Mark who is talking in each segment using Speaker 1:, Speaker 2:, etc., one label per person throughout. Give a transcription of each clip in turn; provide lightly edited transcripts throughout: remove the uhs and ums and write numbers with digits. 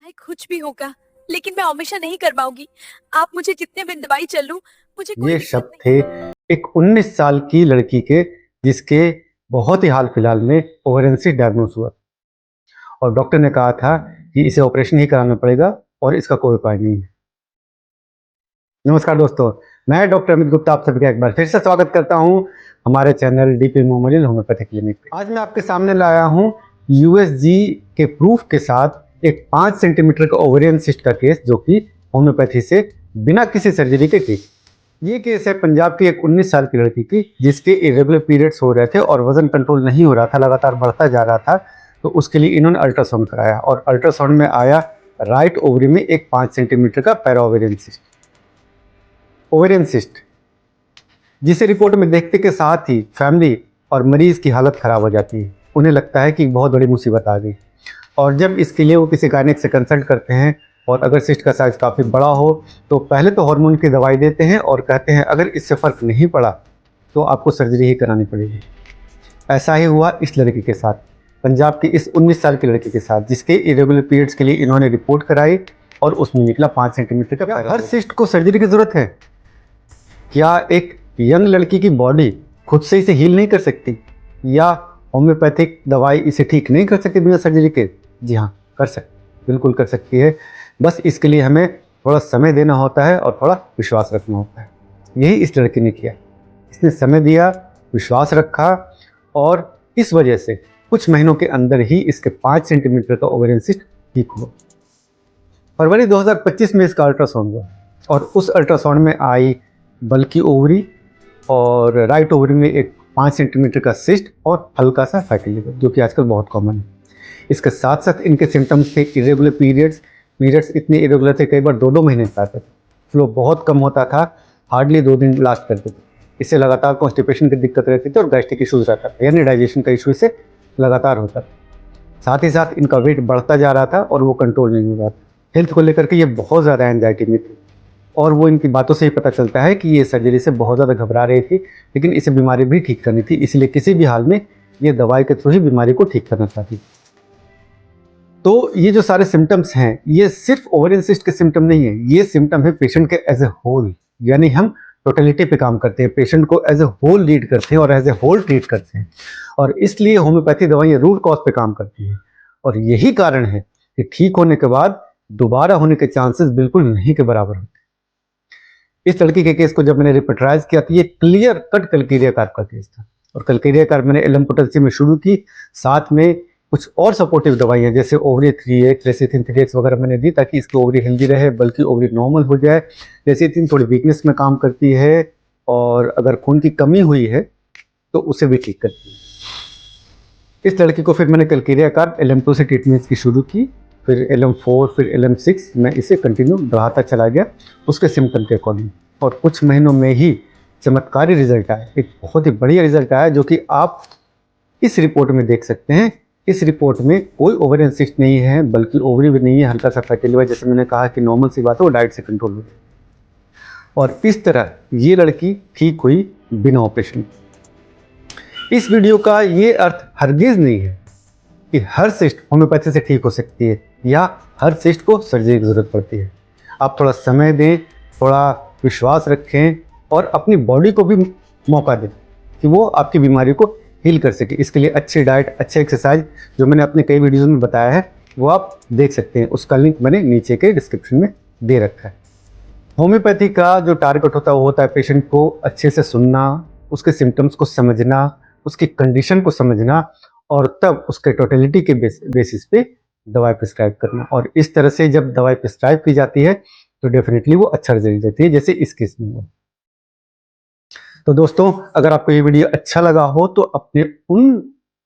Speaker 1: चाहे कुछ भी होगा, लेकिन मैं हमेशा नहीं कर पाऊंगी। आप मुझे जितने दिन दवाई चलूं, मुझे कोई
Speaker 2: ये
Speaker 1: दिक्कत
Speaker 2: शब्द
Speaker 1: नहीं।
Speaker 2: थे एक 19 साल की लड़की के, जिसके बहुत ही हाल फिलहाल में ओवेरियन सिस्ट डायग्नोज हुआ और डॉक्टर ने कहा था कि इसे ऑपरेशन ही कराना पड़ेगा और इसका कोई उपाय नहीं है। नमस्कार दोस्तों, मैं डॉक्टर अमित गुप्ता आप सभी का एक बार फिर से स्वागत करता हूं हमारे channel DP memorial homeopathy clinic पे। आज मैं आपके सामने लाया हूं यूएसजी के प्रूफ के साथ एक 5 सेंटीमीटर का ओवेरियन सिस्ट का केस, जो कि होम्योपैथी से बिना किसी सर्जरी के ठीक। ये केस है पंजाब की एक 19 साल की लड़की की, जिसके इरेगुलर पीरियड्स हो रहे थे और वजन कंट्रोल नहीं हो रहा था, लगातार बढ़ता जा रहा था। तो उसके लिए इन्होंने अल्ट्रासाउंड कराया और अल्ट्रासाउंड में आया राइट ओवरी में एक 5 सेंटीमीटर का पैराओवेरियन सिस्ट, ओवेरियन सिस्ट, जिसे रिपोर्ट में देखते के साथ ही फैमिली और मरीज की हालत खराब हो जाती है। उन्हें लगता है कि बहुत बड़ी मुसीबत आ गई और जब इसके लिए वो किसी गायनेक से कंसल्ट करते हैं और अगर सिस्ट का साइज काफ़ी बड़ा हो तो पहले तो हार्मोन की दवाई देते हैं और कहते हैं अगर इससे फ़र्क नहीं पड़ा तो आपको सर्जरी ही करानी पड़ेगी। ऐसा ही हुआ इस लड़की के साथ, पंजाब की इस 19 साल की लड़की के साथ, जिसके इरेगुलर पीरियड्स के लिए इन्होंने रिपोर्ट कराई और उसमें निकला 5 सेंटीमीटर का। हर सिस्ट को सर्जरी की ज़रूरत है? क्या एक यंग लड़की की बॉडी खुद से इसे हील नहीं कर सकती, या होम्योपैथिक दवाई इसे ठीक नहीं कर सकती बिना सर्जरी के? जी हाँ, कर सकती, बिल्कुल कर सकती है। बस इसके लिए हमें थोड़ा समय देना होता है और थोड़ा विश्वास रखना होता है। यही इस लड़की ने किया। इसने समय दिया, विश्वास रखा और इस वजह से कुछ महीनों के अंदर ही इसके 5 सेंटीमीटर का ओवेरियन सिस्ट ठीक हुआ। फरवरी 2025 में इसका अल्ट्रासाउंड हुआ और उस अल्ट्रासाउंड में आई बल्कि ओवरी और राइट ओवरी में एक 5 सेंटीमीटर का सिस्ट और हल्का सा फैटी लिवर, जो कि आजकल बहुत कॉमन है। इसके साथ साथ इनके सिम्टम्स थे इरेगुलर पीरियड्स इतने इरेगुलर थे, कई बार 2-2 महीने तक आते थे। फ्लो बहुत कम होता था, हार्डली 2 दिन लास्ट करते थे। इससे लगातार कॉन्स्टिपेशन की दिक्कत रहती थी और गैस्ट्रिक इशूज़ रहता था, यानी डाइजेशन का इशू इससे लगातार होता था। साथ ही साथ इनका वेट बढ़ता जा रहा था और वो कंट्रोल नहीं हो रहा था। हेल्थ को लेकर के ये बहुत ज़्यादा एंजाइटी में थी और वो इनकी बातों से ही पता चलता है कि ये सर्जरी से बहुत ज़्यादा घबरा रही थी, लेकिन इसे बीमारी भी ठीक करनी थी, इसलिए किसी भी हाल में ये दवाई के थ्रू ही बीमारी को ठीक करना चाहती। तो ये जो सारे सिम्टम्स हैं, ये सिर्फ ओवेरियन सिस्ट के सिम्टम नहीं है, ये सिम्टम है पेशेंट के एज ए होल। यानी हम टोटलिटी पे काम करते हैं, पेशेंट को एज ए होल लीड करते हैं और एज ए होल ट्रीट करते हैं, और इसलिए होम्योपैथी दवाइयाँ रूट कॉज पे काम करती हैं। और यही कारण है कि ठीक होने के बाद दोबारा होने के चांसेस बिल्कुल नहीं के बराबर होते। इस लड़की के केस को जब मैंने रिपोर्टराइज किया तो ये क्लियर कट कल्कीरिया कार्प का केस था और कल्कीरिया कार्प मैंने एलएम पोटेंसी में शुरू की, साथ में कुछ और सपोर्टिव दवाइयाँ जैसे ओवरी 3x, लेसिथिन 3x वगैरह मैंने दी ताकि इसकी ओवरी हेल्दी रहे, बल्कि ओवरी नॉर्मल हो जाए। लेसिथिन थोड़ी वीकनेस में काम करती है और अगर खून की कमी हुई है तो उसे भी ठीक करती है। इस लड़की को फिर मैंने कल्कीरिया कार्प LM2 से ट्रीटमेंट की शुरू की, फिर LM4, फिर LM6, मैं इसे कंटिन्यू बढ़ाता चला गया उसके सिम्टम के अकॉर्डिंग, और कुछ महीनों में ही चमत्कारी रिजल्ट आया, एक बहुत ही बढ़िया रिजल्ट आया, जो कि आप इस रिपोर्ट में देख सकते हैं। इस रिपोर्ट में कोई ओवेरियन सिस्ट नहीं है, बल्कि ओवरी भी नहीं है, हल्का सा फैटी लिवर, जैसे मैंने कहा कि नॉर्मल सी बात है, वो डाइट से कंट्रोल हुई और इस तरह ये लड़की ठीक हुई बिना ऑपरेशन। इस वीडियो का ये अर्थ हरगिज नहीं है कि हर सिस्ट होम्योपैथी से ठीक हो सकती है या हर सिस्ट को सर्जरी की ज़रूरत पड़ती है। आप थोड़ा समय दें, थोड़ा विश्वास रखें और अपनी बॉडी को भी मौका दें कि वो आपकी बीमारी को हील कर सके। इसके लिए अच्छी डाइट, अच्छे एक्सरसाइज, जो मैंने अपने कई वीडियोज़ में बताया है, वो आप देख सकते हैं। उसका लिंक मैंने नीचे के डिस्क्रिप्शन में दे रखा है। होम्योपैथी का जो टारगेट होता है वो होता है पेशेंट को अच्छे से सुनना, उसके सिम्टम्स को समझना, उसकी कंडीशन को समझना और तब उसके टोटलिटी के बेसिस पे दवाई प्रिस्क्राइब करना। और इस तरह से जब दवाई प्रिस्क्राइब की जाती है तो डेफिनेटली वो अच्छा रिजल्ट देती है, जैसे इस केस में हुआ। तो दोस्तों, अगर आपको ये वीडियो अच्छा लगा हो तो अपने उन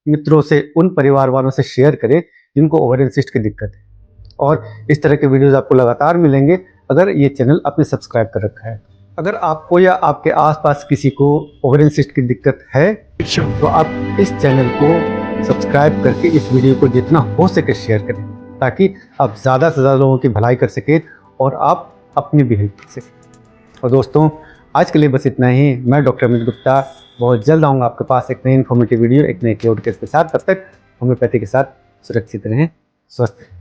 Speaker 2: मित्रों से, उन परिवार वालों से शेयर करें जिनको ओवेरियन सिस्ट की दिक्कत है, और इस तरह के वीडियोस आपको लगातार मिलेंगे अगर ये चैनल आपने सब्सक्राइब कर रखा है। अगर आपको या आपके आसपास किसी को ओवेरियन सिस्ट की दिक्कत है तो आप इस चैनल को सब्सक्राइब करके इस वीडियो को जितना हो सके शेयर करें, ताकि आप ज़्यादा से ज़्यादा लोगों की भलाई कर सकें और आप अपनी भी हेल्प कर सकें। और दोस्तों, आज के लिए बस इतना ही। मैं डॉक्टर अमित गुप्ता बहुत जल्द आऊँगा आपके पास एक नई इन्फॉर्मेटिव वीडियो, एक नए क्योर केस के साथ। तब तक होम्योपैथी के साथ सुरक्षित रहें, स्वस्थ रहें।